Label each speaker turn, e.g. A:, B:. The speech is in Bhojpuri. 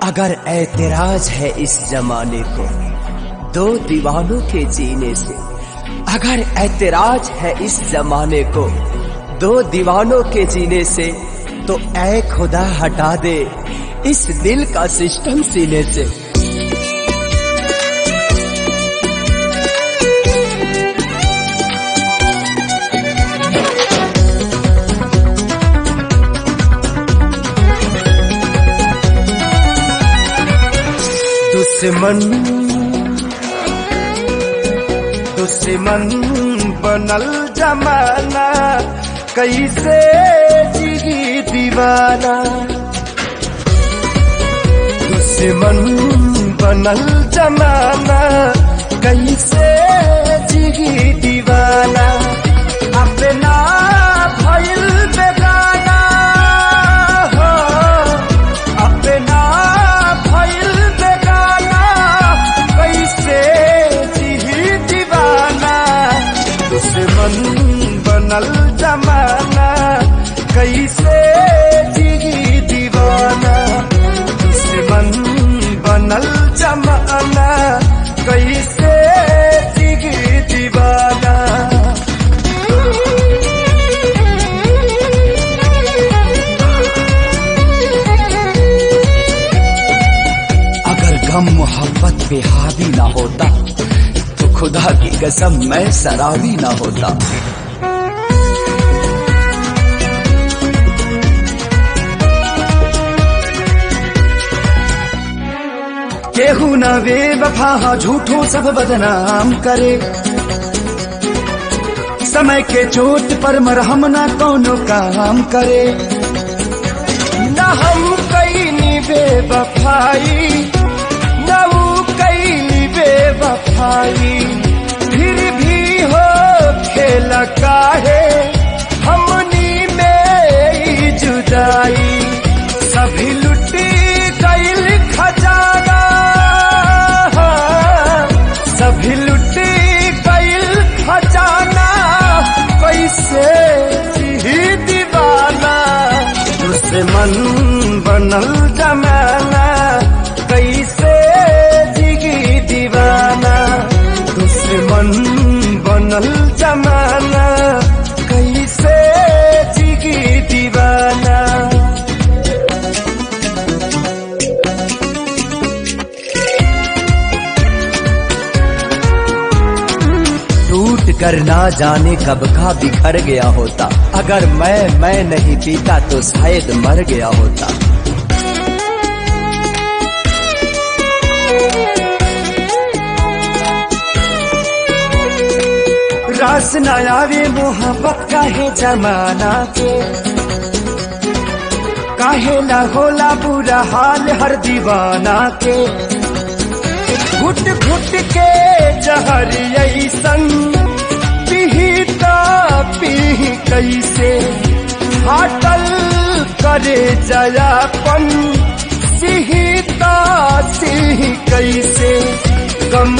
A: अगर ऐतराज है इस जमाने को दो दीवानों के जीने से, अगर ऐतराज है इस जमाने को दो दीवानों के जीने से, तो ऐ खुदा हटा दे इस दिल का सिस्टम सीने से। दुश्मन बनल जमाना, कैसे जिगी दीवाना। दुश्मन बनल जमाना, कैसे जिगी दीवाना। अपना भइल बेगाना हो, अपना भइल बेगाना, कैसे जिगी दीवाना। दुश्मन बनल जमाना, कैसे जिगी दीवाना। दुश्मन बनल जमाना, कैसे जिगी दीवाना। अगर गम मोहब्बत पे हावी ना होता, तो खुदा की कसम मैं शराबी ना होता। केहू न बेवफा झूठों सब बदनाम करे, समय के चोट पर मरहम ना कौनो काम करे। न हम कईनी बेवफाई, न वो कईनी बेवफाई, फिर भी हो खेल काहे हमनी में जुदाई। सभी लुटी गईल खजाना, सभी लुटी गईल खजाना, कैसे जी दीवाना। दुश्मन बनल जमाना, कैसे जिगी दीवाना। दुश्मन बनल जमाना, कैसे जिगी दीवाना। टूट कर ना जाने कब का बिखर गया होता। अगर मैं नहीं पीता तो शायद मर गया होता। रास न आवे मोहब्बत काहे जमाना के, काहे ना होला बुरा हाल हर दीवाना के। घुट घुट के जहर ऐसन पीता पी कैसे, फाटल करे जयापन सिहिता सिह कैसे। गम